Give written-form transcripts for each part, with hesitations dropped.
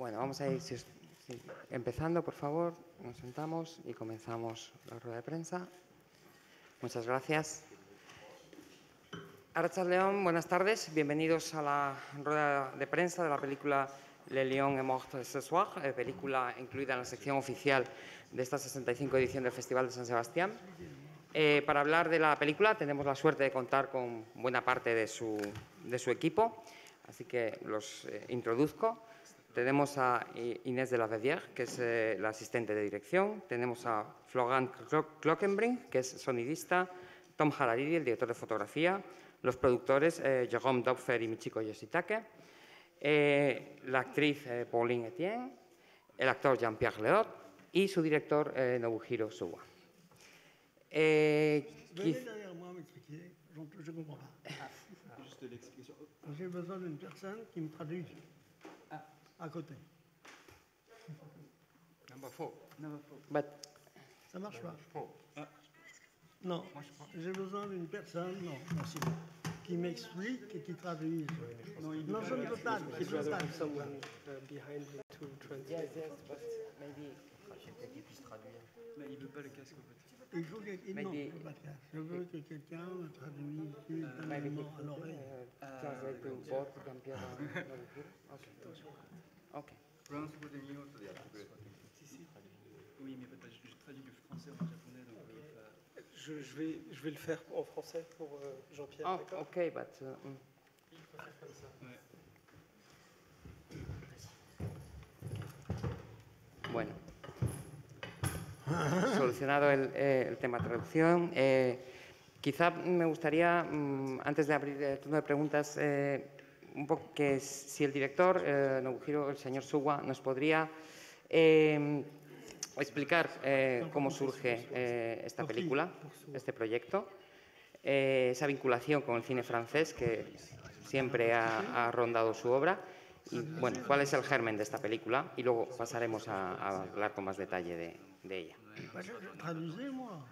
Bueno, vamos a ir empezando, por favor. Nos sentamos y comenzamos la rueda de prensa. Muchas gracias. Arratsaldeon, buenas tardes. Bienvenidos a la rueda de prensa de la película Le Lion est mort ce soir, película incluida en la sección oficial de esta 65 edición del Festival de San Sebastián. Para hablar de la película tenemos la suerte de contar con buena parte de su equipo, así que los introduzco. Tenemos a Inés de la Verdière, que es la asistente de dirección. Tenemos a Florent Clockenbrink, que es sonidista. Tom Hararidi, el director de fotografía. Los productores, Jérôme Dopfer y Michiko Yoshitake. La actriz Pauline Etienne. El actor Jean-Pierre Léaud. Y su director, Nobuhiro Suwa. Venez derrière moi m'expliquer, je ne comprends pas. Juste l'explication. J'ai besoin d'une personne qui me traduise à côté. Number 4. But Ça marche pas. Non, j'ai besoin d'une personne, non, merci, qui m'explique et qui traduise. Non, je ne peux pas. Je ne peux pas. Behind him to translate. yes, but maybe qu'il puisse traduire. Là, il veut pas le casque en fait. Il faut que, non, Maybe- je veux pas de casque. Je veux que quelqu'un me traduise simultanément à l'oreille. Translate to both Jean-Pierre and Nobuhiro. Okay. France語で見ようとやってくれた。 Oui, mais je traduis du français en japonais, donc je vais le faire en français pour Jean-Pierre. Oh, d'accord. okay, but bueno, solucionado el tema traducción. Quizá me gustaría, antes de abrir el turno de preguntas, un poco que si el director, Nobuhiro, el señor Suwa, nos podría explicar cómo surge esta película, este proyecto, esa vinculación con el cine francés que siempre ha rondado su obra y, bueno, cuál es el germen de esta película y luego pasaremos a hablar con más detalle de ella. Traduisez-moi.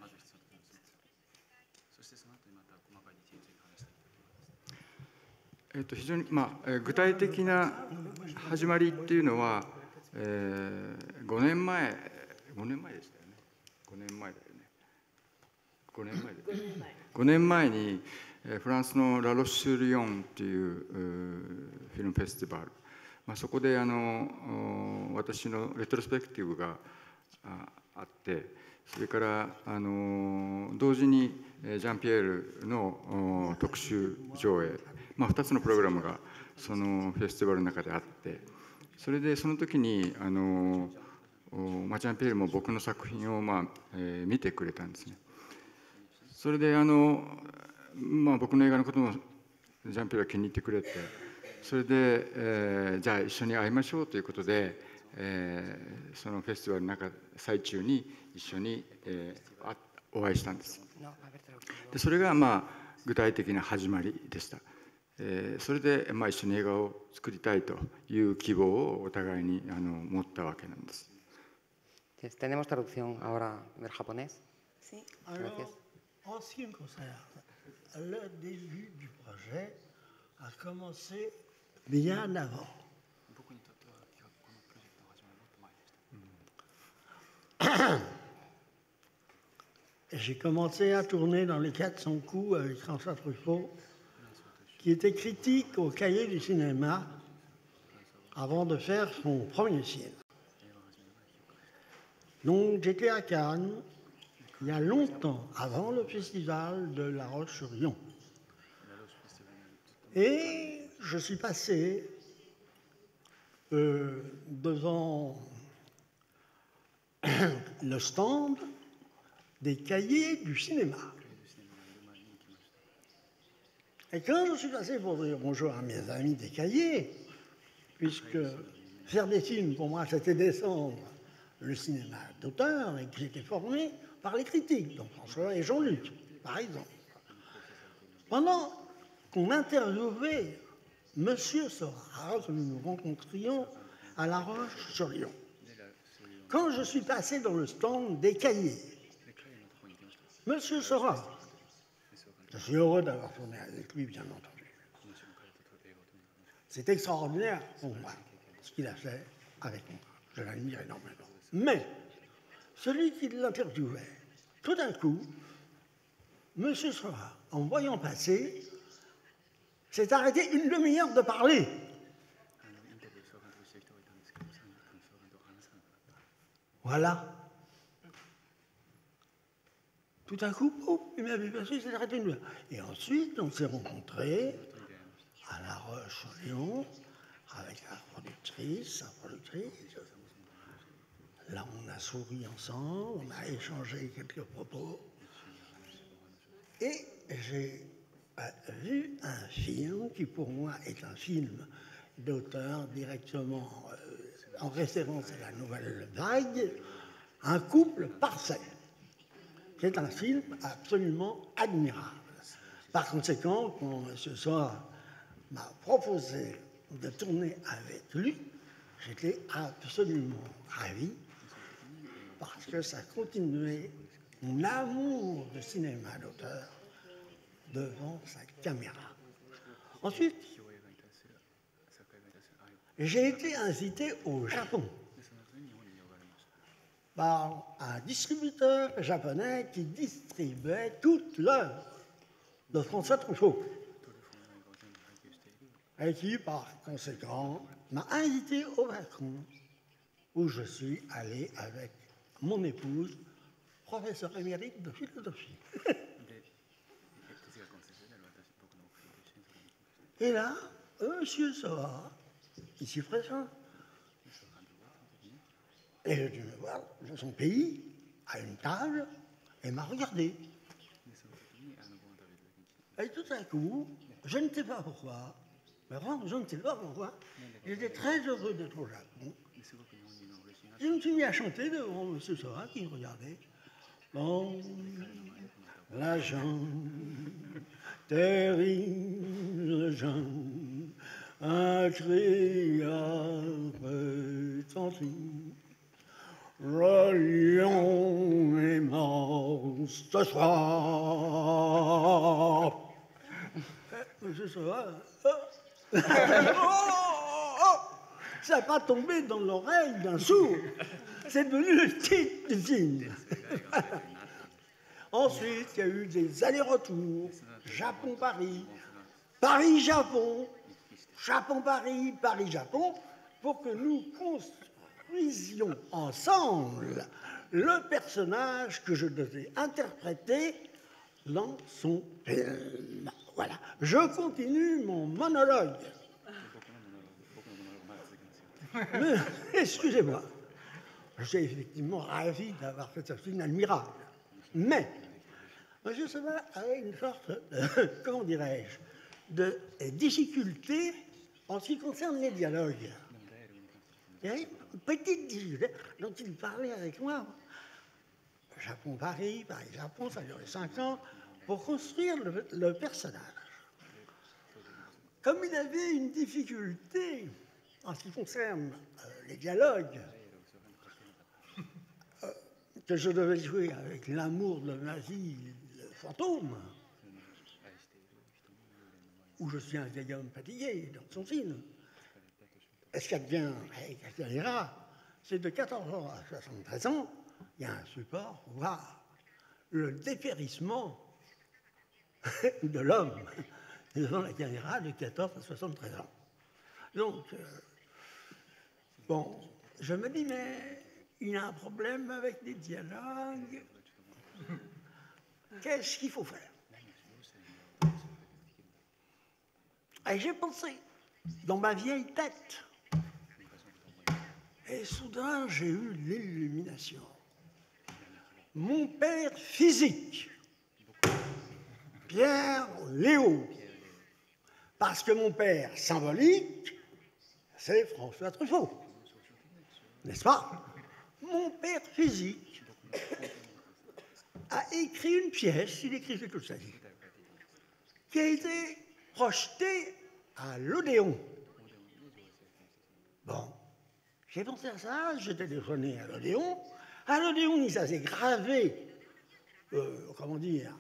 非常に、具体的な始まりっていうのは、5年前でしたよね。5年前だよね。5年前にフランスのラ・ロッシュリヨンっていうフィルムフェスティバル、そこで私のレトロスペクティブがあって、それから同時にジャンピエールの特集上映、2つのプログラムがそのフェスティバルの中であって、それでその時にジャンピエールも僕の作品を見てくれたんですね。それで僕の映画のこともジャンピエールは気に入ってくれて、それで、じゃあ一緒に会いましょうということで、そのフェスティバルの最中に一緒に、お会いしたんです。でそれが具体的な始まりでした。それで、一緒に映画を作りたいという希望をお互いに持ったわけなんです。Tenemos traducción ahora del japonés. Sí. Alors, Gracias. en ce qui me concerne, le début du projet a commencé bien avant. J'ai commencé à tourner dans les 400 coups avec François Truffaut, qui était critique au Cahier du cinéma avant de faire son premier film. Donc j'étais à Cannes il y a longtemps, avant le festival de La Roche-sur-Yon. Et je suis passé devant le stand des cahiers du cinéma. Et quand je suis passé pour dire bonjour à mes amis des cahiers, puisque faire des films, pour moi, c'était descendre le cinéma d'auteur et que j'étais formé par les critiques, donc François et Jean-Luc, par exemple. Pendant qu'on interviewait M. Seurat, que nous nous rencontrions à La Roche-sur-Yon, quand je suis passé dans le stand des cahiers, M. Seurat, je suis heureux d'avoir tourné avec lui, bien entendu. C'est extraordinaire pour moi, ce qu'il a fait. avec moi. Je l'admire énormément. Mais celui qui l'interviewait, tout d'un coup, M. Soa, en voyant passer, s'est arrêté une demi-heure de parler. Voilà. Tout d'un coup, il m'a vu passer, il s'est arrêté une demi-heure. Et ensuite, on s'est rencontrés à La Roche-sur-Yon, avec sa productrice. Là, on a souri ensemble, on a échangé quelques propos. Et j'ai vu un film qui, pour moi, est un film d'auteur directement en référence à la nouvelle vague, Un couple parfait. C'est un film absolument admirable. Par conséquent, quand M. Soa m'a proposé de tourner avec lui, j'étais absolument ravi, parce que ça continuait mon amour de cinéma d'auteur devant sa caméra. Ensuite, j'ai été invité au Japon par un distributeur japonais qui distribuait toute l'œuvre de François Truffaut et qui, par conséquent, m'a invité aux vacances où je suis allé avec mon épouse, professeur émérite de philosophie. Et là, M. Soa, ici présent, est venu me voir dans son pays, à une table, et m'a regardé. Et tout à coup, je ne sais pas pourquoi, mais vraiment, je ne sais pas pourquoi, j'étais très heureux d'être au Japon. Je me suis mis à chanter devant M. Soa qui me regardait. Bon, la jambe, terrible jambe, un cri a retenti. Le lion est mort ce soir. M. Soa, ça n'a pas tombé dans l'oreille d'un sourd. C'est devenu le titre du film. Ensuite, il y a eu des allers-retours. Japon-Paris, Paris-Japon, Japon-Paris, Paris-Japon, pour que nous construisions ensemble le personnage que je devais interpréter dans son film. Voilà. Je continue mon monologue. Excusez-moi, je suis effectivement ravi d'avoir fait ce film admirable. Mais, M. Soa avait une sorte de, comment dirais-je, de difficulté en ce qui concerne les dialogues. Il y avait une petite difficulté dont il parlait avec moi. Japon-Paris, Paris-Japon, ça a duré 5 ans, pour construire le personnage. Comme il avait une difficulté en ce qui concerne les dialogues, que je devais jouer avec l'amour de ma vie, le fantôme, où je suis un vieil homme fatigué dans son film. Et ce qu'advient avec la caméra, c'est de 14 ans à 73 ans, il y a un support pour voir le dépérissement de l'homme devant la caméra de 14 à 73 ans. Donc, bon, je me dis, mais il y a un problème avec les dialogues. Qu'est-ce qu'il faut faire? Et j'ai pensé, dans ma vieille tête, et soudain j'ai eu l'illumination. Mon père physique, Pierre Léaud, parce que mon père symbolique, c'est François Truffaut, n'est-ce pas? Mon père physique a écrit une pièce, il écrivait toute sa vie, qui a été projetée à l'Odéon. Bon, j'ai pensé à ça, j'ai téléphoné à l'Odéon. À l'Odéon, ils avaient gravé, comment dire,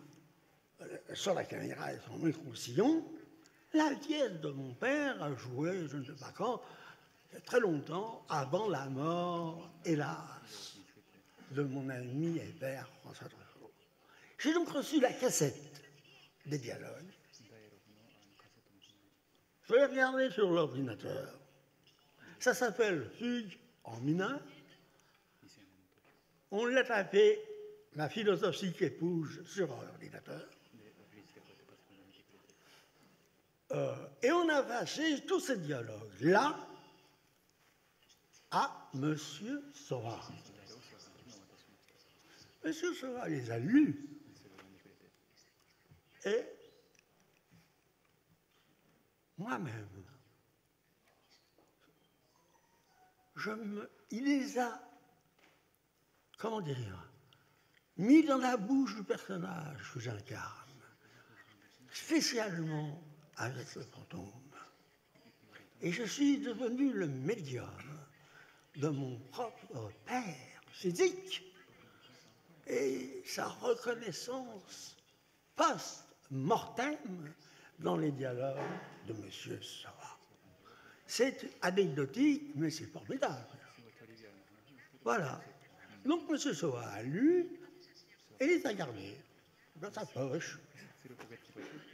sur la caméra et son micro-sillon, la pièce de mon père a joué, je ne sais pas quand, très longtemps avant la mort, hélas, de mon ami et père François Truffaut. J'ai donc reçu la cassette des dialogues. Je l'ai regardé sur l'ordinateur. Ça s'appelle Fugue en mineur. On l'a tapé, ma philosophie qui épouse sur l'ordinateur. Et on a passé tous ces dialogues-là à M. Seurat. M. Seurat les a lus. Et moi-même, il les a, comment dire, mis dans la bouche du personnage que j'incarne, spécialement avec le fantôme. Et je suis devenu le médium de mon propre père physique et sa reconnaissance post-mortem dans les dialogues de M. Seurat. C'est anecdotique, mais c'est formidable. Voilà. Donc M. Seurat a lu et les a gardés dans sa poche.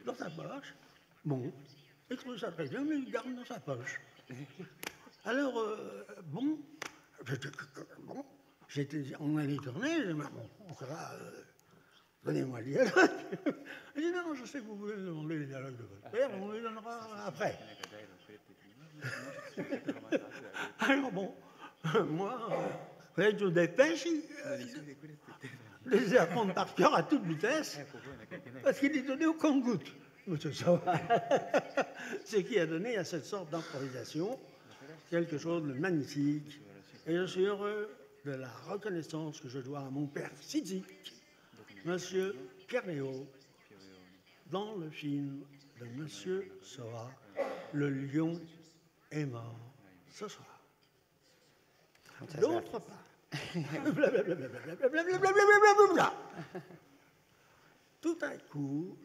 Dans sa poche. Bon, il trouve ça très bien, mais il garde dans sa poche. Alors, bon, on allait tourner, j'ai dit, bon, ça va, donnez-moi le dialogue. Il dit, non, je sais que vous voulez demander les dialogues de votre père, on les donnera après. Alors bon, moi, avec une dépêche, je les ai apprendre par cœur à toute vitesse, parce qu'il est donné au compte-gouttes, M. Seurat. Ce qui a donné à cette sorte d'improvisation quelque chose de magnifique. Et je suis heureux de la reconnaissance que je dois à mon père physique, M. Pierre Léaud, dans le film de M. Seurat, Le lion est mort ce soir. D'autre part, tout à coup,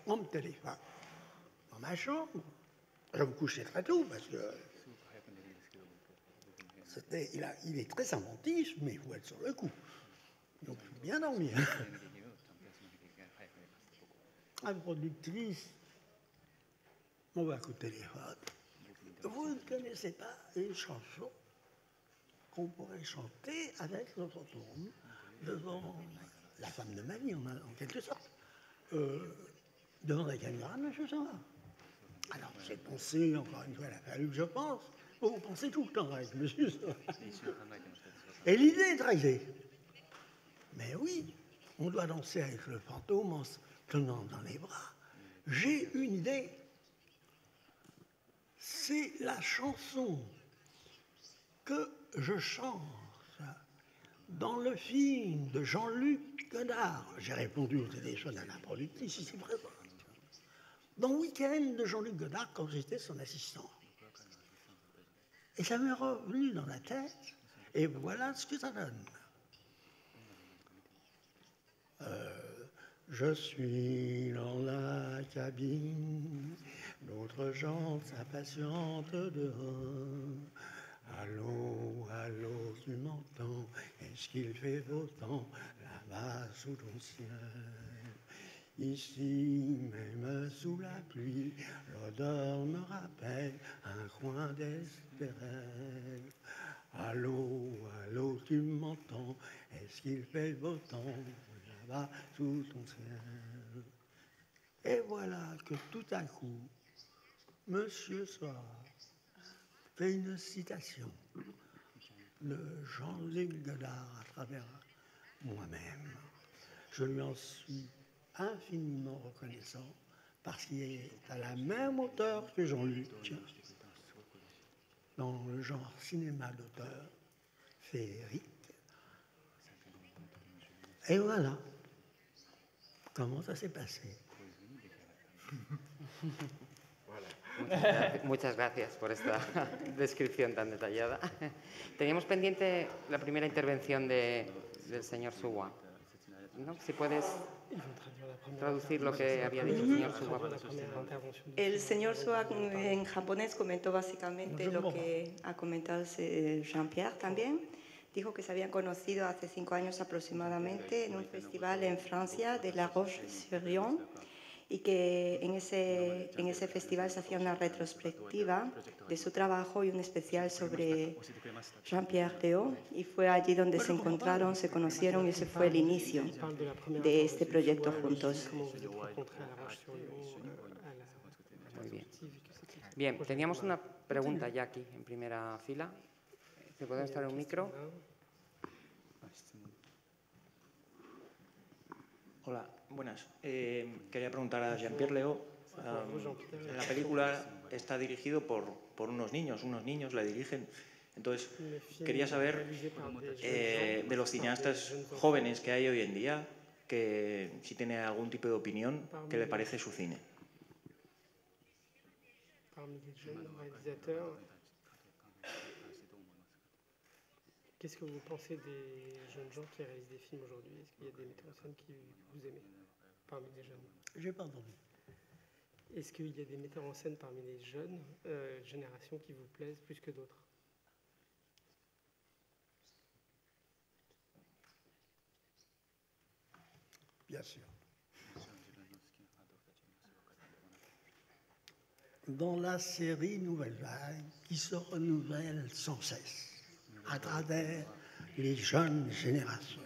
on me téléphone dans ma chambre. Je me couchais très tôt parce que il est très inventif, mais il faut être sur le coup. Donc, bien dormir. La productrice m'envoie un coup de téléphone. Vous ne connaissez pas une chanson qu'on pourrait chanter avec le fantôme devant la femme de ma vie, en quelque sorte, devant la caméra de M. Seurat. Alors, j'ai pensé, encore une fois, il a fallu que je pense. Vous pensez tout le temps avec M. Seurat. Et l'idée est dragée. Mais oui, on doit danser avec le fantôme en se tenant dans les bras. J'ai une idée. C'est la chanson que je chante dans le film de Jean-Luc Godard. J'ai répondu au téléphone à la productrice ici présente. Dans Week-end de Jean-Luc Godard, quand j'étais son assistant. Et ça m'est revenu dans la tête, et voilà ce que ça donne. Je suis dans la cabine, d'autres gens s'impatientent dehors. Allô, allô, tu m'entends? Est-ce qu'il fait beau temps là-bas sous ton ciel? Ici, même sous la pluie, l'odeur me rappelle un coin d'Espérel. Allô, allô, tu m'entends? Est-ce qu'il fait beau temps là-bas sous ton ciel? Et voilà que tout à coup, M. Seurat fait une citation de Jean-Luc Godard à travers moi-même. Je lui en suis infiniment reconnaissant parce qu'il est à la même hauteur que Jean-Luc dans le genre cinéma d'auteur féerique. Et voilà comment ça s'est passé. Muchas gracias por esta descripción tan detallada. Teníamos pendiente la primera intervención del señor Seurat, ¿no? Si puedes traducir lo que había dicho el señor Swag. El señor Swag en japonés comentó básicamente lo que ha comentado Jean-Pierre también. Dijo que se habían conocido hace 5 años aproximadamente en un festival en Francia de La Roche-sur-Yon y que en ese festival se hacía una retrospectiva de su trabajo y un especial sobre Jean-Pierre Léaud, y fue allí donde se encontraron, se conocieron y ese fue el inicio de este proyecto juntos. Muy bien. Bien, teníamos una pregunta ya aquí en primera fila. ¿Se puede estar en un micro? Hola, buenas. Quería preguntar a Jean-Pierre Léaud. En la película está dirigido por unos niños le dirigen. Entonces, quería saber de los cineastas jóvenes que hay hoy en día, que si tiene algún tipo de opinión, ¿qué le parece su cine? Qu'est-ce que vous pensez des jeunes gens qui réalisent des films aujourd'hui? Est-ce qu'il y a des metteurs en scène que vous aimez parmi les jeunes? J'ai pas entendu. Est-ce qu'il y a des metteurs en scène parmi les jeunes générations qui vous plaisent plus que d'autres? Bien sûr. Dans la série Nouvelle Vague, qui se renouvelle sans cesse à travers les jeunes générations.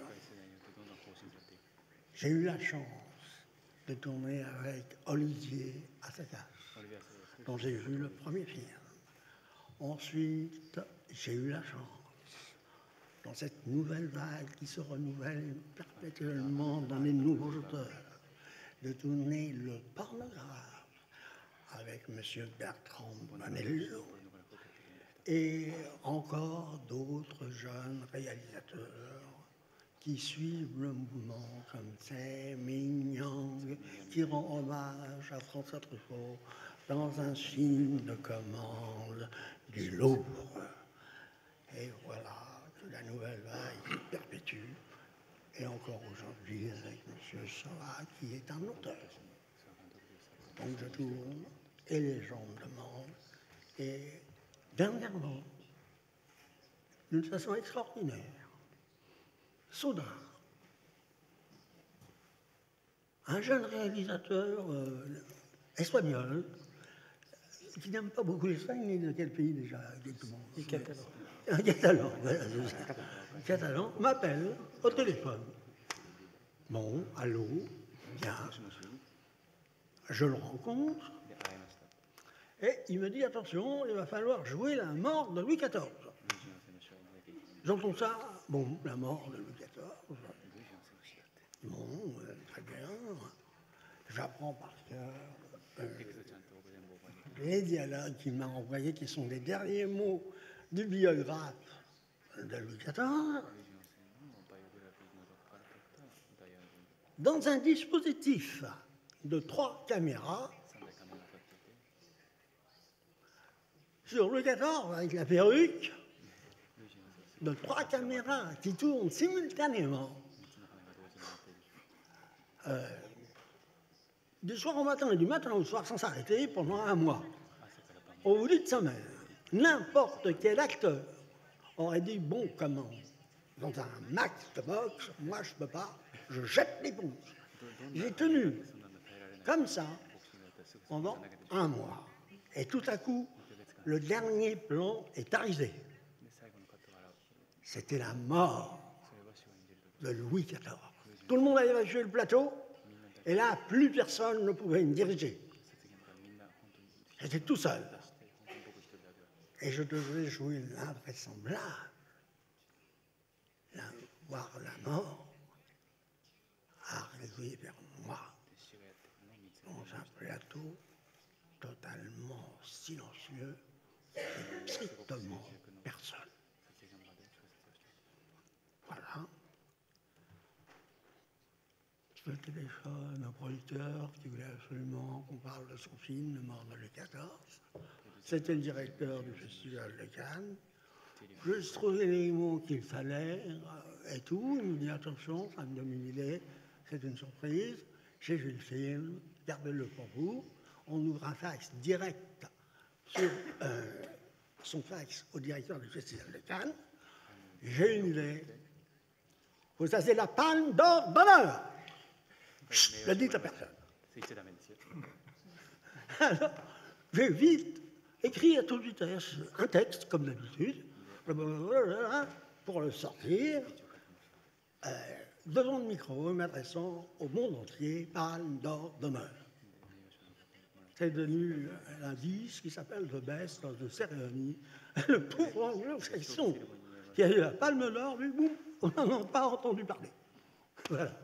J'ai eu la chance de tourner avec Olivier Assayas, dont j'ai vu le premier film. Ensuite, j'ai eu la chance, dans cette nouvelle vague qui se renouvelle perpétuellement dans les nouveaux auteurs, de tourner le pornographe avec M. Bertrand Bonello et encore d'autres jeunes réalisateurs qui suivent le mouvement comme Tsai Ming-Yang, qui rend hommage à François Truffaut dans un film de commande du Louvre. Et voilà que la nouvelle vague se perpétue, et encore aujourd'hui avec M. Soa, qui est un auteur. Donc je tourne, et les gens me demandent, et dernièrement, d'une façon extraordinaire, Soda, un jeune réalisateur espagnol qui n'aime pas beaucoup l'Espagne, ni de quel pays déjà exactement? Catalan. Un catalan, voilà, c'est ça. Un catalan m'appelle au téléphone. Bon, allô, bien. Je le rencontre et il me dit attention, il va falloir jouer la mort de Louis XIV. J'entends ça, bon, la mort de Louis XIV. Bon, très bien. J'apprends par cœur les dialogues qu'il m'a envoyés, qui sont les derniers mots du biographe de Louis XIV. Dans un dispositif de 3 caméras, sur Louis XIV avec la perruque, de 3 caméras qui tournent simultanément, du soir au matin et du matin au soir sans s'arrêter pendant 1 mois. Au bout d'une semaine, n'importe quel acteur aurait dit bon, comment, dans un match de boxe, moi je peux pas, je jette l'éponge. J'ai tenu comme ça pendant 1 mois. Et tout à coup, le dernier plan est arrivé. C'était la mort de Louis XIV. Tout le monde avait évacué le plateau, et là, plus personne ne pouvait me diriger. J'étais tout seul. Et je devais jouer l'invraisemblable, voir la mort arriver vers moi, dans un plateau totalement silencieux, et strictement personne. Voilà. Je téléphone au producteur qui voulait absolument qu'on parle de son film, Le Mort de Louis XIV. C'était le directeur du Festival de Cannes. Je trouvais les mots qu'il fallait et tout. Il me dit attention, ça me donne une idée. c'est une surprise. J'ai vu le film, gardez-le pour vous. On ouvre un fax direct sur son fax au directeur du Festival de Cannes. J'ai une idée. Vous avez la palme d'or d'honneur. Chut, ne dites à personne. Alors, j'ai vite écrit à toute vitesse un texte, comme d'habitude, pour le sortir devant le micro, m'adressant au monde entier, palme d'or d'honneur. C'est devenu un disque qui s'appelle The Best of the Ceremony. Le pauvre anglo-saxon qui a eu la palme d'or, lui, boum, on n'en a pas entendu parler. Voilà,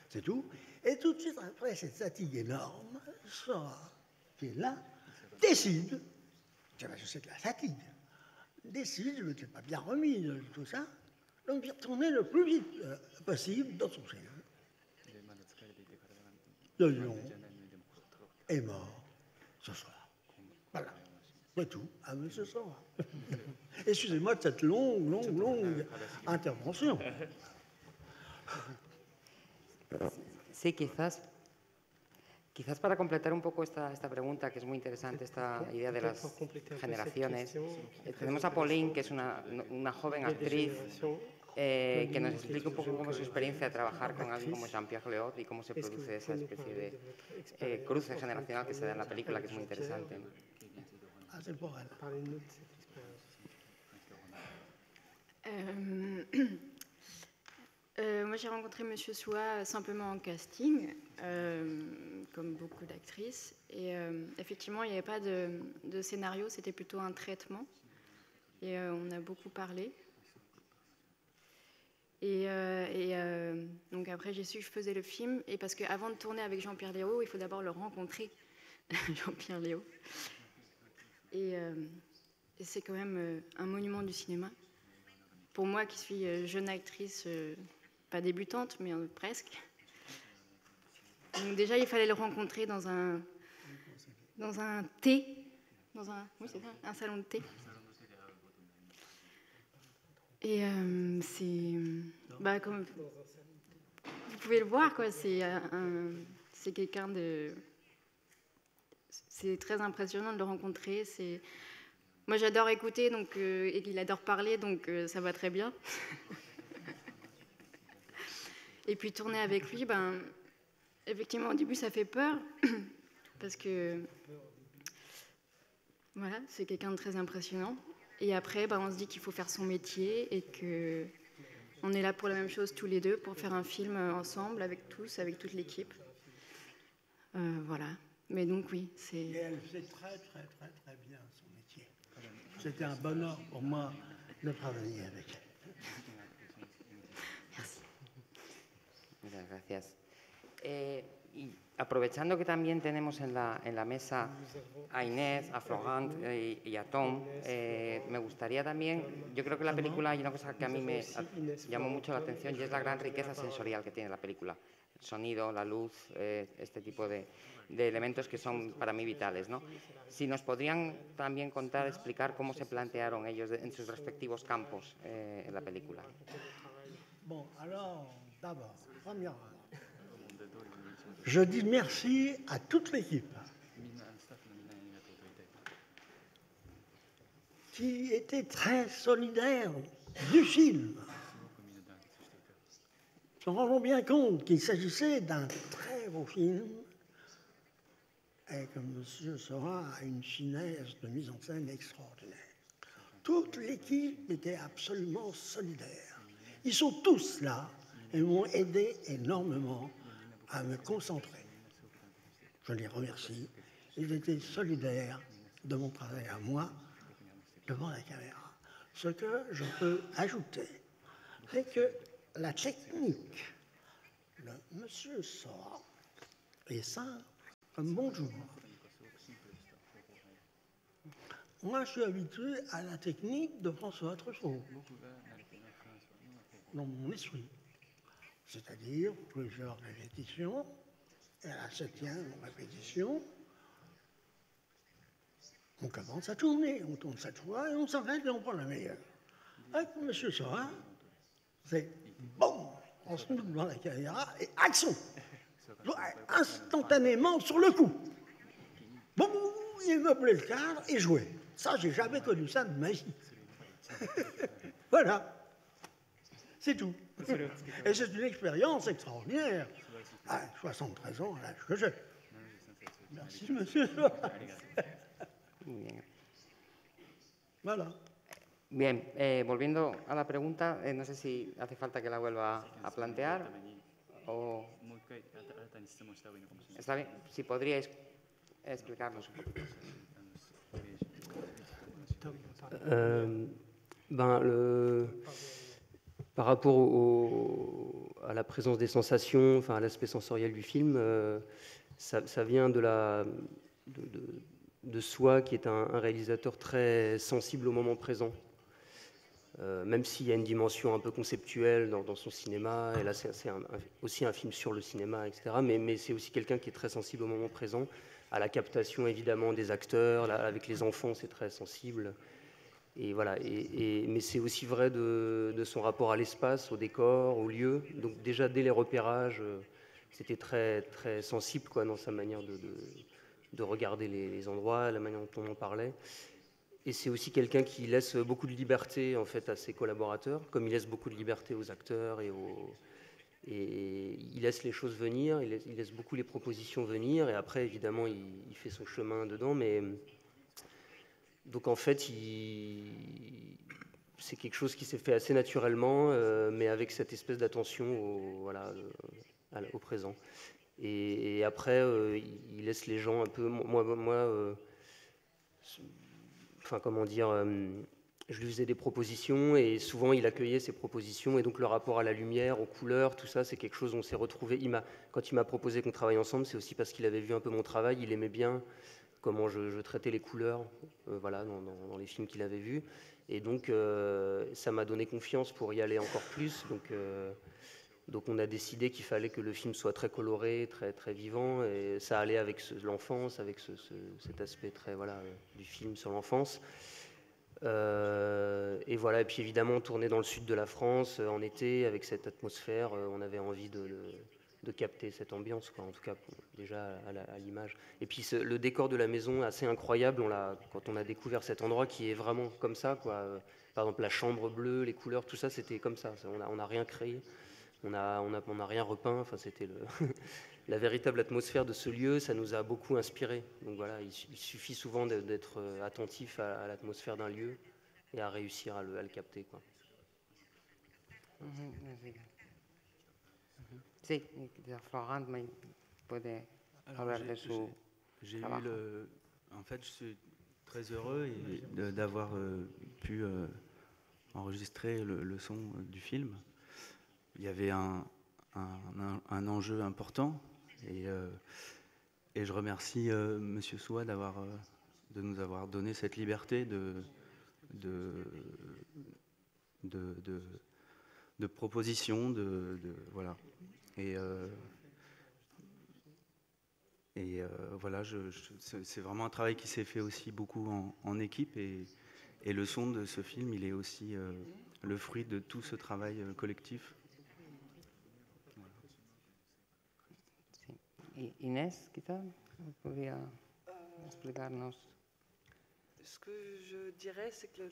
c'est tout. Et tout de suite après cette fatigue énorme, Sora, qui est là, décide, je sais que la fatigue, décide, je ne m'étais pas bien remis de tout ça, donc il retourner le plus vite possible dans son film. Le lion est mort ce soir. Voilà, c'est tout, à monsieur Sora. Excusez-moi de cette longue intervención. Sí, quizás para completar un poco esta pregunta, que es muy interesante, esta idea de las generaciones, tenemos a Pauline, que es una joven actriz, que nos explica un poco cómo es su experiencia de trabajar con alguien como Jean-Pierre Léaud y cómo se produce esa especie de cruce generacional que se da en la película, que es muy interesante. Moi, j'ai rencontré Monsieur Soa simplement en casting, comme beaucoup d'actrices. Et effectivement, il n'y avait pas de scénario, c'était plutôt un traitement. Et on a beaucoup parlé. Et donc après, j'ai su que je faisais le film. Et parce qu'avant de tourner avec Jean-Pierre Léaud, il faut d'abord le rencontrer, Jean-Pierre Léaud. Et c'est quand même un monument du cinéma. Pour moi qui suis jeune actrice, pas débutante, mais presque. Donc déjà, il fallait le rencontrer dans un thé, oui, c'est ça, un salon de thé. Et comme vous pouvez le voir, quoi, c'est quelqu'un de... C'est très impressionnant de le rencontrer. Moi, j'adore écouter, et qu'il adore parler, donc ça va très bien. Et puis tourner avec lui, effectivement, au début, ça fait peur, parce que voilà, c'est quelqu'un de très impressionnant. Et après, on se dit qu'il faut faire son métier et qu'on est là pour la même chose tous les deux, pour faire un film ensemble, avec toute l'équipe. Voilà. Mais donc, oui, c'est... Et elle fait très bien son métier. C'était un bonheur pour moi de travailler avec elle. Merci. Muchas gracias. Y aprovechando que también tenemos en la mesa a Inés, a Florent y a Tom, me gustaría también, yo creo que la película hay una cosa que a mí me llamó mucho la atención y es la gran riqueza sensorial que tiene la película. El sonido, la luz, este tipo de elementos que son para mí vitales, ¿no? Si nos podrían también contar, explicar cómo se plantearon ellos en sus respectivos campos en la película. Bon, alors, d'abord, premièrement, je dis merci à toute l'équipe qui était très solidaire du film. Nous nous rendons bien compte qu'il s'agissait d'un très beau film et que M. Sora a une finesse de mise en scène extraordinaire. Toute l'équipe était absolument solidaire. Ils sont tous là et m'ont aidé énormément à me concentrer. Je les remercie. Ils étaient solidaires de mon travail à moi devant la caméra. Ce que je peux ajouter, c'est que la technique de M. Sora est simple comme bonjour. Moi, je suis habitué à la technique de François Truffaut dans mon esprit. C'est-à-dire plusieurs répétitions, et à la 7e répétition, on commence à tourner, on tourne 7 fois et on s'arrête et on prend la meilleure. Avec M. Sora, c'est bon, on se met devant la caméra et action. instantanément sur le coup. Bon, il meublait le cadre et jouait. Ça, j'ai jamais connu ça de ma vie. Voilà. C'est tout. Et c'est une expérience extraordinaire. À 73 ans, à l'âge que j'ai. Merci, monsieur. Voilà. Bien, volviendo a la pregunta, no sé si hace falta que la vuelva a plantear o... Está bien, si podríais explicarnos un poquito. Par rapport à la présence des sensations, enfin à l'aspect sensoriel du film, ça vient de soi, qui est un réalisateur très sensible au moment présent. Même s'il y a une dimension un peu conceptuelle dans son cinéma, et là c'est aussi un film sur le cinéma, etc. Mais c'est aussi quelqu'un qui est très sensible au moment présent, à la captation évidemment des acteurs. Là, avec les enfants, c'est très sensible. Et voilà. Mais c'est aussi vrai de son rapport à l'espace, au décor, au lieu. Donc déjà dès les repérages, c'était très très sensible, quoi, dans sa manière de regarder les endroits, la manière dont on en parlait. Et c'est aussi quelqu'un qui laisse beaucoup de liberté en fait à ses collaborateurs, comme il laisse beaucoup de liberté aux acteurs et il laisse les choses venir, il laisse beaucoup les propositions venir, et après évidemment il fait son chemin dedans. Mais donc en fait c'est quelque chose qui s'est fait assez naturellement, mais avec cette espèce d'attention au présent. Et après il laisse les gens un peu, enfin comment dire, je lui faisais des propositions et souvent il accueillait ces propositions, et donc le rapport à la lumière, aux couleurs, tout ça, c'est quelque chose où on s'est retrouvés. Quand il m'a proposé qu'on travaille ensemble, c'est aussi parce qu'il avait vu un peu mon travail, il aimait bien comment je traitais les couleurs, voilà, dans les films qu'il avait vus, et donc ça m'a donné confiance pour y aller encore plus. Donc on a décidé qu'il fallait que le film soit très coloré, très, très vivant, et ça allait avec l'enfance, avec cet aspect très, du film sur l'enfance. Et voilà, et puis évidemment tourner dans le sud de la France en été avec cette atmosphère, on avait envie de capter cette ambiance, quoi, en tout cas déjà à l'image. Et puis le décor de la maison est assez incroyable, quand on a découvert cet endroit qui est vraiment comme ça, quoi. Par exemple la chambre bleue, les couleurs, tout ça c'était comme ça, on n'a rien créé. On n'a rien repeint, enfin, c'était la véritable atmosphère de ce lieu, ça nous a beaucoup inspiré. Donc voilà, il suffit souvent d'être attentif à l'atmosphère d'un lieu et à réussir à le capter, quoi. Sí, Florent puede hablar de su trabajo. En fait, je suis très heureux d'avoir pu enregistrer le son du film. Il y avait un enjeu important, et je remercie Monsieur Soua de nous avoir donné cette liberté de proposition, voilà. Et voilà, c'est vraiment un travail qui s'est fait aussi beaucoup en équipe, et le son de ce film, il est aussi le fruit de tout ce travail collectif. Inés, quizá, podría explicarnos. Ce que je dirais, c'est que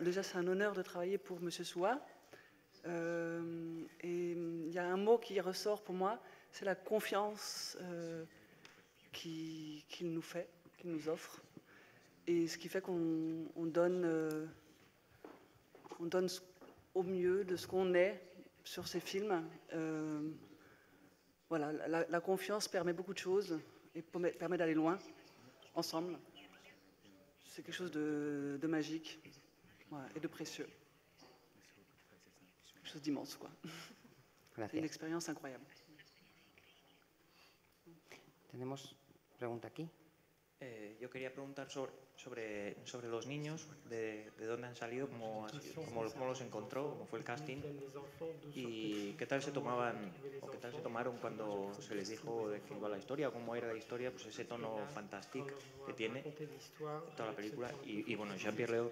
déjà c'est un honneur de travailler pour M. Soua. Et il y a un mot qui ressort pour moi, c'est la confiance qu'il nous fait, qu'il nous offre. Et ce qui fait qu'on donne au mieux de ce qu'on est sur ces films. Voilà, la confiance permet beaucoup de choses et permet d'aller loin, ensemble. C'est quelque chose de magique, voilà, et de précieux. Quelque chose d'immense, quoi. C'est une expérience incroyable. Tenemos pregunta aquí. Yo quería preguntar sobre los niños, de dónde han salido, cómo los encontró, cómo fue el casting y qué tal se tomaron cuando se les dijo de qué iba la historia, cómo era la historia, pues ese tono fantástico que tiene toda la película. Y bueno, Jean-Pierre Léaud,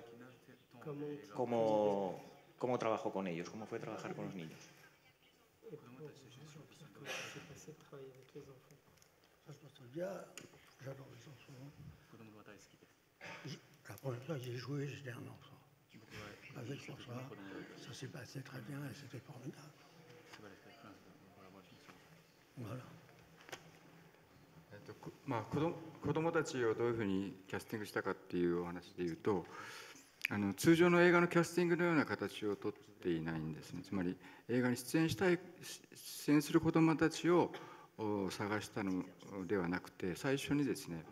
¿cómo trabajó con ellos? ¿Cómo fue trabajar con los niños? comment ça s'est passé de travailler avec les enfants? Ça se passe bien, j'adore les enfants. La première fois que j'ai joué, j'étais un enfant. Avec François, ça s'est passé très bien et c'était formidable. Voilà. 子どもたちをどういうふうにキャスティングしたかっていうお話でいうと、通常の映画のキャスティングのような形をとっていないんですね。つまり映画に出演する子どもたちを探したのではなくて、最初にですね、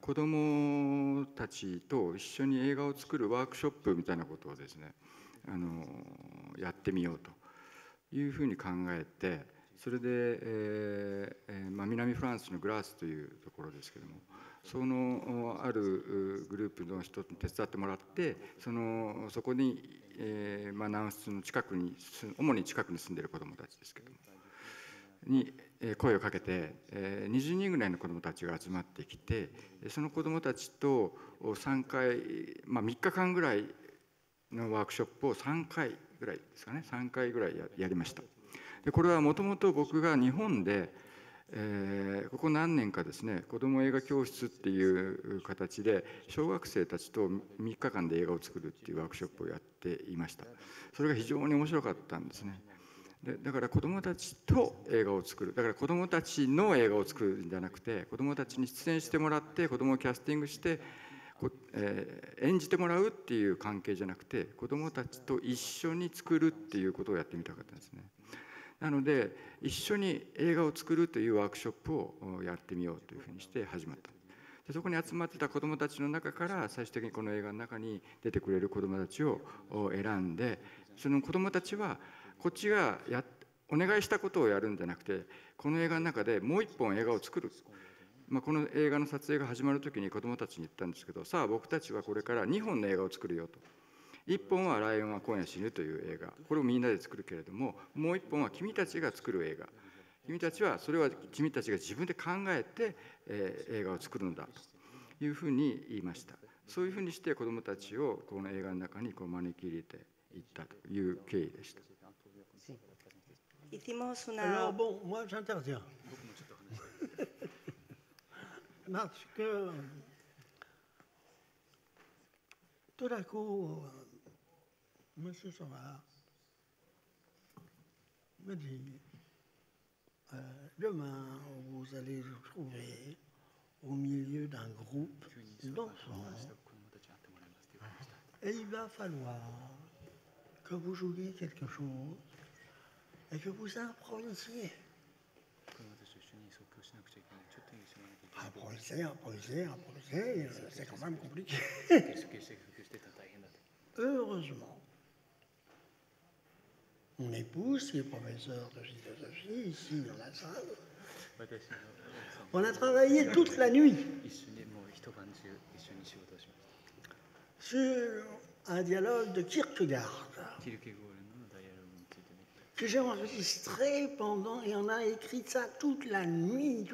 子どもたちと一緒に映画を作るワークショップみたいなことをですね、やってみようというふうに考えて、それで、南フランスのグラースというところですけれども、そのあるグループの人に手伝ってもらって、そこに、南仏の近くに主に近くに住んでいる子どもたちですけれどもに声をかけて、20人ぐらいの子どもたちが集まってきて、その子どもたちと3回、3日間ぐらいのワークショップを3回ぐらいですかね、3回ぐらいやりました。でこれはもともと僕が日本で、ここ何年かですね、子ども映画教室っていう形で小学生たちと3日間で映画を作るっていうワークショップをやっていました。それが非常に面白かったんですね。だから子どもたちと映画を作る、だから子どもたちの映画を作るんじゃなくて、子どもたちに出演してもらって子どもをキャスティングして演じてもらうっていう関係じゃなくて、子どもたちと一緒に作るっていうことをやってみたかったんですね。なので一緒に映画を作るというワークショップをやってみようというふうにして始まった。でそこに集まってた子どもたちの中から最終的にこの映画の中に出てくれる子どもたちを選んで、その子どもたちはこっちがお願いしたことをやるんじゃなくて、この映画の中でもう一本映画を作る。この映画の撮影が始まる時に子どもたちに言ったんですけど、さあ僕たちはこれから2本の映画を作るよと。1本はライオンは今夜死ぬという映画、これをみんなで作るけれども、もう1本は君たちが作る映画、君たちはそれは君たちが自分で考えて、映画を作るんだというふうに言いました。そういうふうにして子どもたちをこの映画の中に招き入れていったという経緯でした。Alors bon, moi j'interviens. Parce que tout d'un coup, M. Sauvard me dit, demain vous allez vous trouver au milieu d'un groupe d'enfants et il va falloir que vous jouiez quelque chose et que vous improvisiez. Improviser, c'est quand même compliqué. Heureusement, mon épouse, qui est professeure de philosophie, ici dans la salle, on a travaillé toute la nuit sur un dialogue de Kierkegaard que j'ai enregistré et on a écrit ça toute la nuit,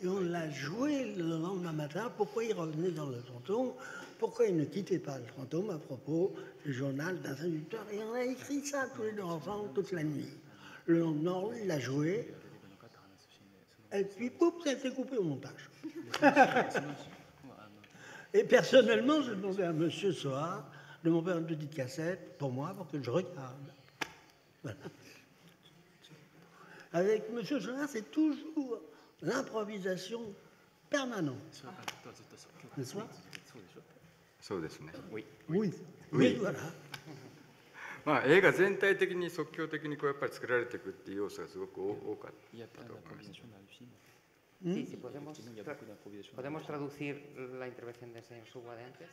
et on l'a joué le lendemain matin. Pourquoi il revenait dans le fantôme, pourquoi il ne quittait pas le fantôme à propos du journal d'un séducteur, et on a écrit ça tous les deux ensemble toute la nuit. Le lendemain, il l'a joué, et puis pouf, ça a été coupé au montage. Et personnellement, j'ai demandé à M. Soard de m'en faire une petite cassette pour moi, pour que je regarde. Voilà. Avec M. Soard, c'est toujours l'improvisation permanente. N'est-ce pas? そうですね。Oui, voilà. 映画全体的に即興的にやっぱり作られていくっていう要素がすごく多かったと思います。Sí, sí, podemos traducir la intervención del señor Suwa de antes.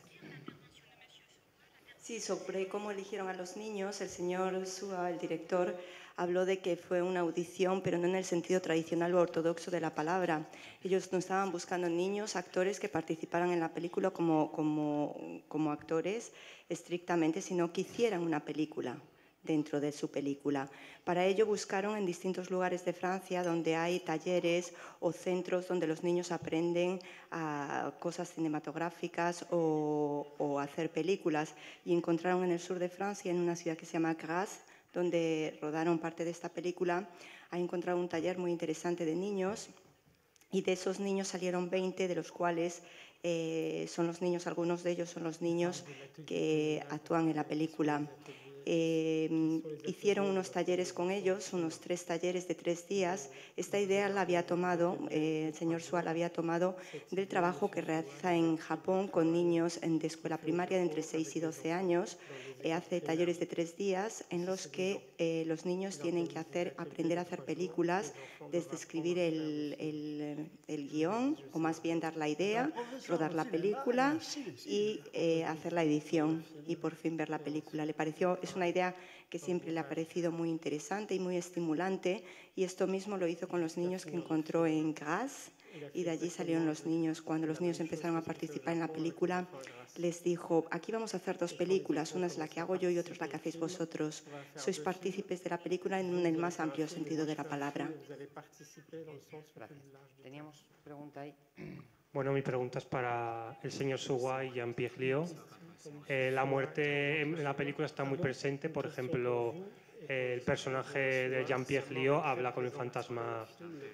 Sí, sobre cómo eligieron a los niños, el señor Suwa, el director, habló de que fue una audición, pero no en el sentido tradicional o ortodoxo de la palabra. Ellos no estaban buscando niños, actores que participaran en la película como actores estrictamente, sino que hicieran una película dentro de su película. Para ello buscaron en distintos lugares de Francia donde hay talleres o centros donde los niños aprenden a cosas cinematográficas o hacer películas, y encontraron en el sur de Francia, en una ciudad que se llama Grasse, donde rodaron parte de esta película, ha encontrado un taller muy interesante de niños y de esos niños salieron 20, de los cuales son los niños, algunos de ellos son los niños que actúan en la película. Hicieron unos talleres con ellos, unos 3 talleres de 3 días. Esta idea la había tomado, el señor Suá la había tomado del trabajo que realiza en Japón con niños de escuela primaria de entre 6 y 12 años. Hace talleres de 3 días en los que los niños tienen que aprender a hacer películas, desde escribir el guión, o más bien dar la idea, rodar la película y hacer la edición y por fin ver la película. Le pareció, es una idea que siempre le ha parecido muy interesante y muy estimulante, y esto mismo lo hizo con los niños que encontró en Grasse, y de allí salieron los niños. Cuando los niños empezaron a participar en la película, les dijo: aquí vamos a hacer 2 películas, una es la que hago yo y otra es la que hacéis vosotros. Sois partícipes de la película en el más amplio sentido de la palabra. Gracias. Teníamos pregunta ahí. Bueno, mi pregunta es para el señor Suwa y Jean-Pierre Liu. La muerte en la película está muy presente. Por ejemplo, el personaje de Jean-Pierre Liu habla con el fantasma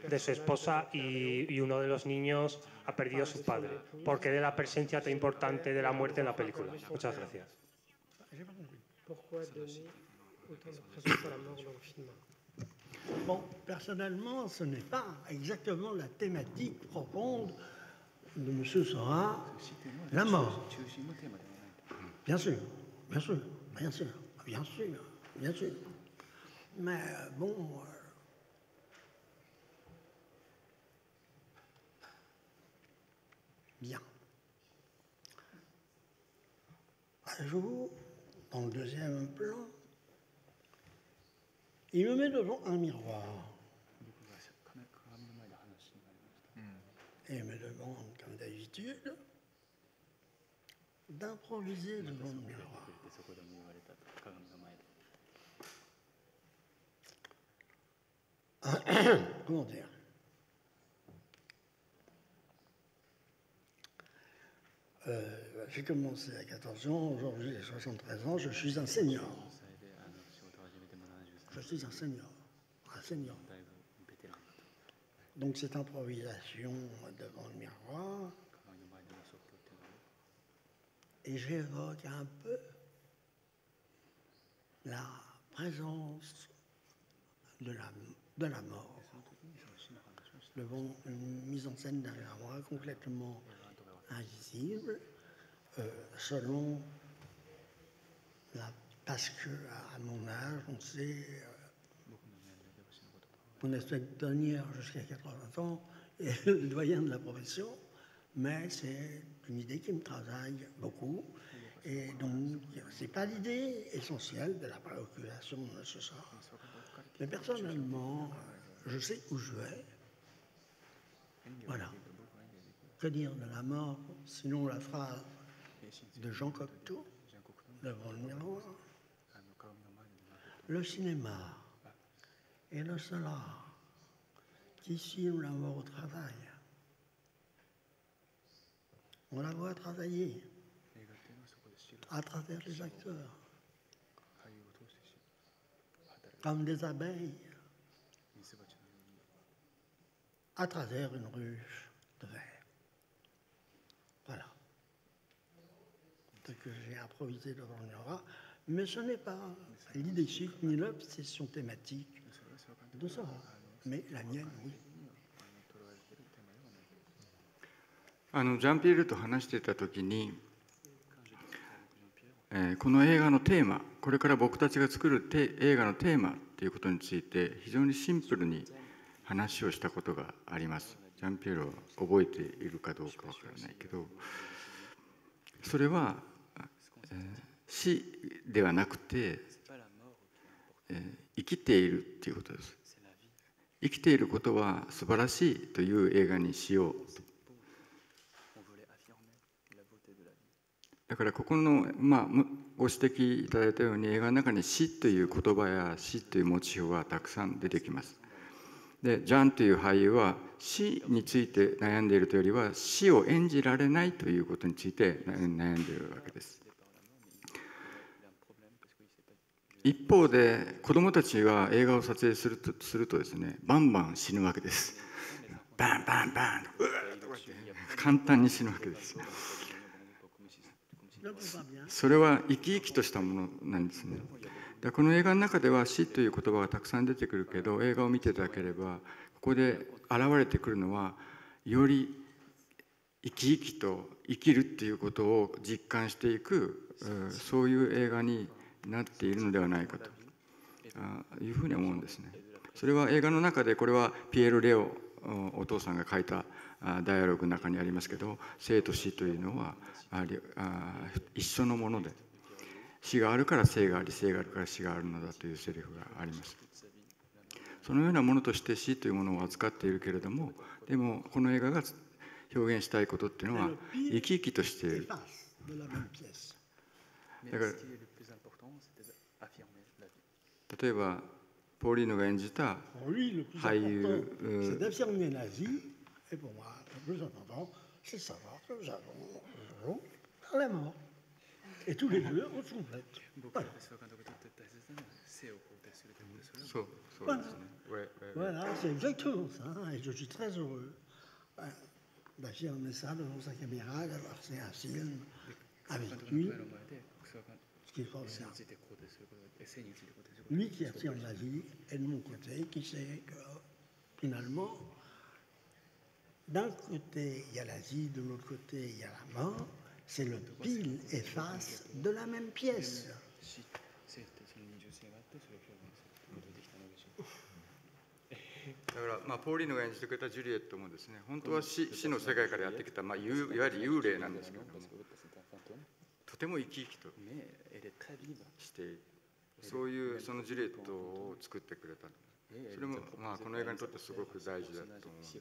de su esposa y uno de los niños ha perdido a su padre. ¿Por qué de la presencia tan importante de la muerte en la película? Muchas gracias. Bon, personnellement, ce n'est pas exactement la thématique profonde de M. Seurat, la mort. Bien sûr, bien sûr, bien sûr, bien sûr, bien sûr. Mais bon, bien. Un jour, dans le 2e plan, il me met devant un miroir et me demande, comme d'habitude, d'improviser devant le miroir. Comment dire? J'ai commencé à 14 ans, aujourd'hui j'ai 73 ans, je suis un senior. Je suis un senior. Donc cette improvisation devant le miroir, et j'évoque un peu la présence de la mort devant une mise en scène derrière moi complètement invisible, parce qu'à mon âge, on sait, on essaie de tenir jusqu'à 80 ans et le doyen de la profession, mais c'est une idée qui me travaille beaucoup. Et donc, ce n'est pas l'idée essentielle de la préoccupation de ce soir. Mais personnellement, je sais où je vais. Voilà. Que dire de la mort, sinon la phrase de Jean Cocteau devant le miroir? Le cinéma est le seul art qui signe la mort au travail. On la voit travailler à travers les acteurs, comme des abeilles, à travers une ruche de verre. Voilà ce que j'ai improvisé devant le miroir, mais ce n'est pas l'idée chic ni l'obsession thématique de ça, mais la mienne, oui. ジャンピエールと話していた時に、この映画のテーマ、これから僕たちが作る映画のテーマということについて非常にシンプルに話をしたことがあります。ジャンピエールは覚えているかどうかわからないけど、それは、死ではなくて、生きているということです。生きていることは素晴らしいという映画にしようと。だからここの、ご指摘いただいたように映画の中に死という言葉や死というモチーフはたくさん出てきます。で、ジャンという俳優は死について悩んでいるというよりは死を演じられないということについて悩んでいるわけです。一方で子どもたちが映画を撮影するとですね、バンバン死ぬわけです。バンバンバン、簡単に死ぬわけです。それは生き生きとしたものなんですね。この映画の中では死という言葉がたくさん出てくるけど、映画を見ていただければここで現れてくるのはより生き生きと生きるっていうことを実感していく、そういう映画になっているのではないかというふうに思うんですね。それは映画の中で、これはピエール・レオお父さんが書いたダイアログの中にありますけど、生と死というのは一緒のもので、死があるから生があり、生があるから死があるのだというセリフがあります。そのようなものとして死というものを扱っているけれども、でもこの映画が表現したいことっていうのは生き生きとしている。だから例えばポーリーヌが演じた俳優Voilà, c'est exactement ça. Et je suis très heureux d'affirmer ça devant sa caméra, d'avoir fait un film avec lui. Ce qui est formidable. Lui qui affirme la vie, et de mon côté, qui sait que finalement, d'un côté il y a la vie, de l'autre côté il y a la mort. C'est le pile et face de la même pièce. だからポーリーヌが演じてくれたジュリエットもですね、本当は死の世界からやってきた、いわゆる幽霊なんですけども、とても生き生きとしている、そういうそのジュリエットを作ってくれた。それもこの映画にとってすごく大事だと思うんです。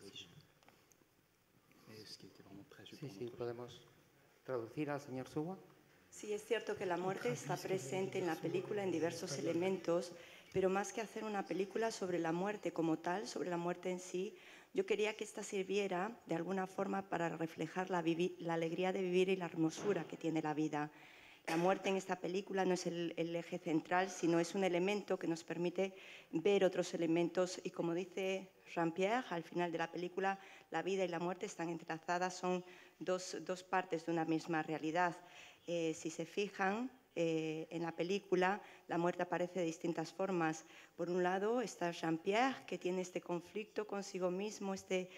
Sí, es cierto que la muerte está presente en la película en diversos elementos, pero más que hacer una película sobre la muerte como tal, sobre la muerte en sí, yo quería que esta sirviera de alguna forma para reflejar la alegría de vivir y la hermosura que tiene la vida. La muerte en esta película no es el eje central, sino es un elemento que nos permite ver otros elementos y, como dice Jean-Pierre, al final de la película, la vida y la muerte están entrelazadas, son dos partes de una misma realidad. Si se fijan, en la película la muerte aparece de distintas formas. Por un lado está Jean-Pierre, que tiene este conflicto consigo mismo, este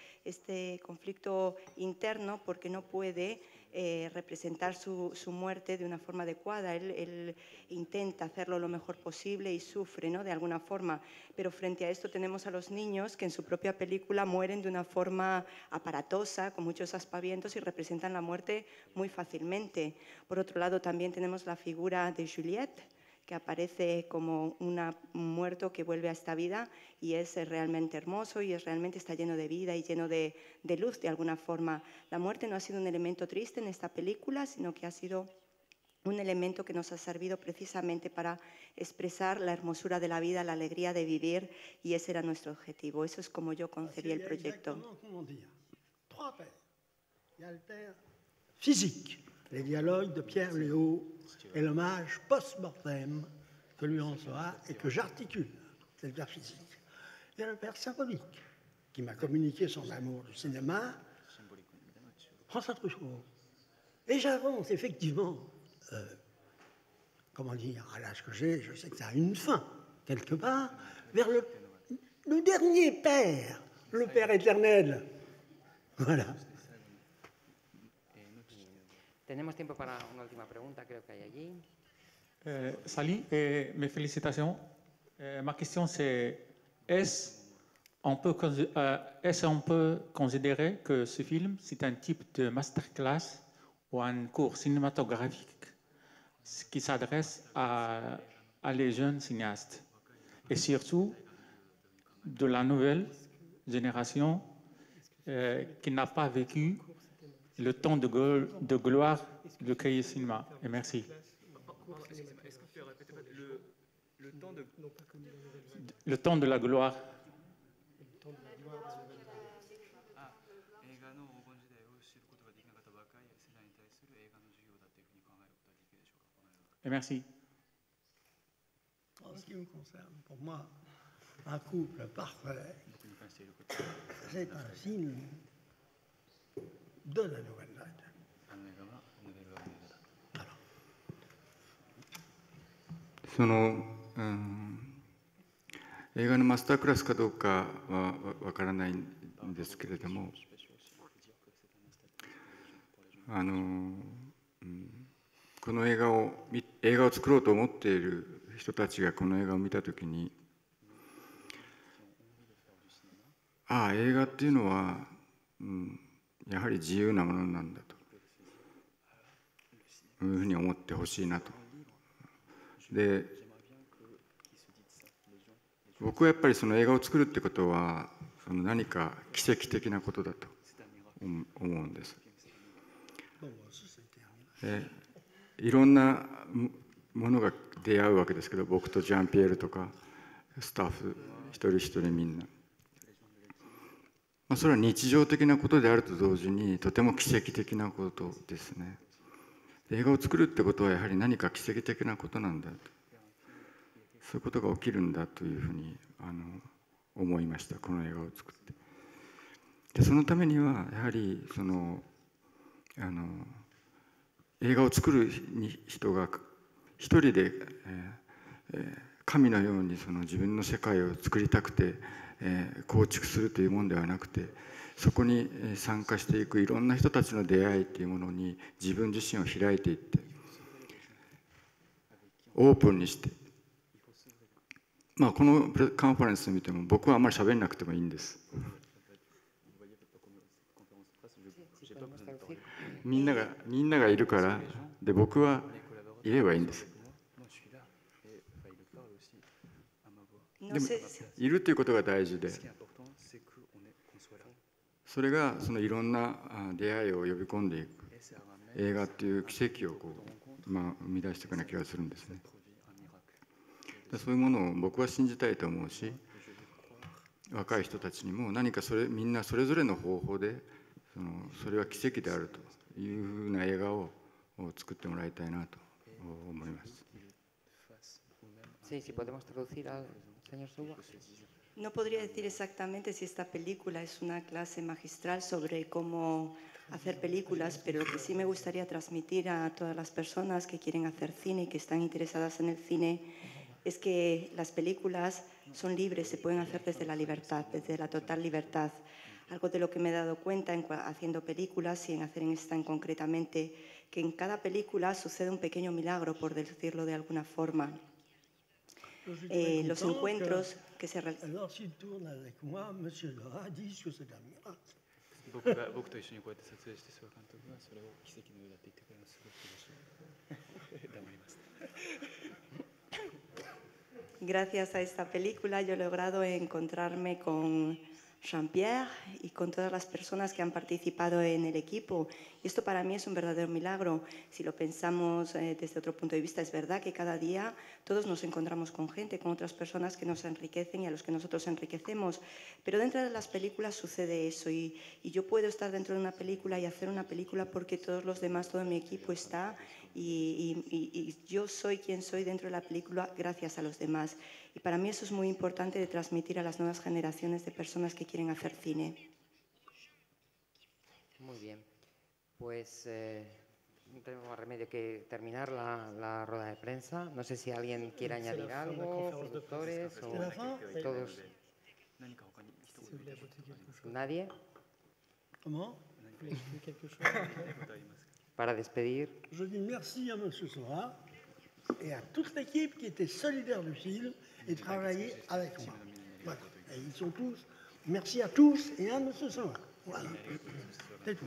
conflicto interno, porque no puede representar su muerte de una forma adecuada. Él intenta hacerlo lo mejor posible y sufre, ¿no?, de alguna forma. Pero frente a esto tenemos a los niños que en su propia película mueren de una forma aparatosa, con muchos aspavientos, y representan la muerte muy fácilmente. Por otro lado también tenemos la figura de Juliette, que aparece como un muerto que vuelve a esta vida y es realmente hermoso y realmente está lleno de vida y lleno de luz de alguna forma. La muerte no ha sido un elemento triste en esta película, sino que ha sido un elemento que nos ha servido precisamente para expresar la hermosura de la vida, la alegría de vivir, y ese era nuestro objetivo. Eso es como yo concebí el proyecto. Il y a le père physique, les dialogues de Pierre Léaud et l'hommage post-mortem que lui on sera et que j'articule, c'est le père physique. Il y a le père symbolique qui m'a communiqué son amour du cinéma, François Truffaut. Et j'avance effectivement, comment dire, à l'âge que j'ai, je sais que ça a une fin, quelque part, vers le dernier père, le Père éternel. Voilà. Tenemos tiempo para una última pregunta, creo que hay allí. Salut, mes félicitations. Ma question c'est, est-ce on peut considérer que ce film c'est un type de masterclass ou un cours cinématographique qui s'adresse à les jeunes cinéastes et surtout de la nouvelle génération qui n'a pas vécu le temps de gloire du cahier cinéma. Et merci. Le temps de la gloire. Et merci. qui me concerne, pour moi, un couple parfait, c'est un signe de la nouvelle date. Voilà. 映画のマスタークラスかどうかはわからないんですけれども、この映画を作ろうと思っている人たちがこの映画を見たときに、映画っていうのは、やはり自由なものなんだというふうに思ってほしいなと。で、僕はやっぱりその映画を作るってことは何か奇跡的なことだと思うんです。いろんなものが出会うわけですけど、僕とジャンピエールとかスタッフ一人一人みんな、それは日常的なことであると同時にとても奇跡的なことですね。映画を作るってことはやはり何か奇跡的なことなんだと、そういうことが起きるんだというふうに思いました、この映画を作って。でそのためにはやはり映画を作る人が一人で、神のように自分の世界を作りたくて、構築するというものではなくて、そこに参加していくいろんな人たちの出会いというものに自分自身を開いていって、オープンにして、このカンファレンスを見ても僕はあんまり喋んなくてもいいんです。みんながいるから、で僕はいればいいんです。でもいるということが大事で、それがいろんな出会いを呼び込んでいく映画っていう奇跡を生み出していかなきゃするんですね。そういうものを僕は信じたいと思うし、若い人たちにも何かみんなそれぞれの方法でそれは奇跡であるというふうな映画を作ってもらいたいなと思います。No podría decir exactamente si esta película es una clase magistral sobre cómo hacer películas, pero lo que sí me gustaría transmitir a todas las personas que quieren hacer cine y que están interesadas en el cine es que las películas son libres, se pueden hacer desde la libertad, desde la total libertad. Algo de lo que me he dado cuenta haciendo películas y en hacer en esta concretamente, que en cada película sucede un pequeño milagro, por decirlo de alguna forma. Los encuentros que se realizan. Gracias a esta película yo he logrado encontrarme con Jean-Pierre y con todas las personas que han participado en el equipo. Y esto para mí es un verdadero milagro. Si lo pensamos desde otro punto de vista, es verdad que cada día todos nos encontramos con gente, con otras personas que nos enriquecen y a los que nosotros enriquecemos. Pero dentro de las películas sucede eso y yo puedo estar dentro de una película y hacer una película porque todos los demás, todo mi equipo está y yo soy quien soy dentro de la película gracias a los demás. Y para mí eso es muy importante de transmitir a las nuevas generaciones de personas que quieren hacer cine. Muy bien, pues no tenemos más remedio que terminar la rueda de prensa. No sé si alguien quiere añadir algo, productores o todos. ¿Nadie? ¿Cómo? Para despedir. Je dis merci à M. Soa et à toute l'équipe qui était solidaire du film et travaillait avec moi. Voilà. Et ils sont tous. Merci à tous et à M. Soa. Voilà. C'est tout.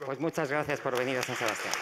Pues muchas gracias por venir a San Sebastián.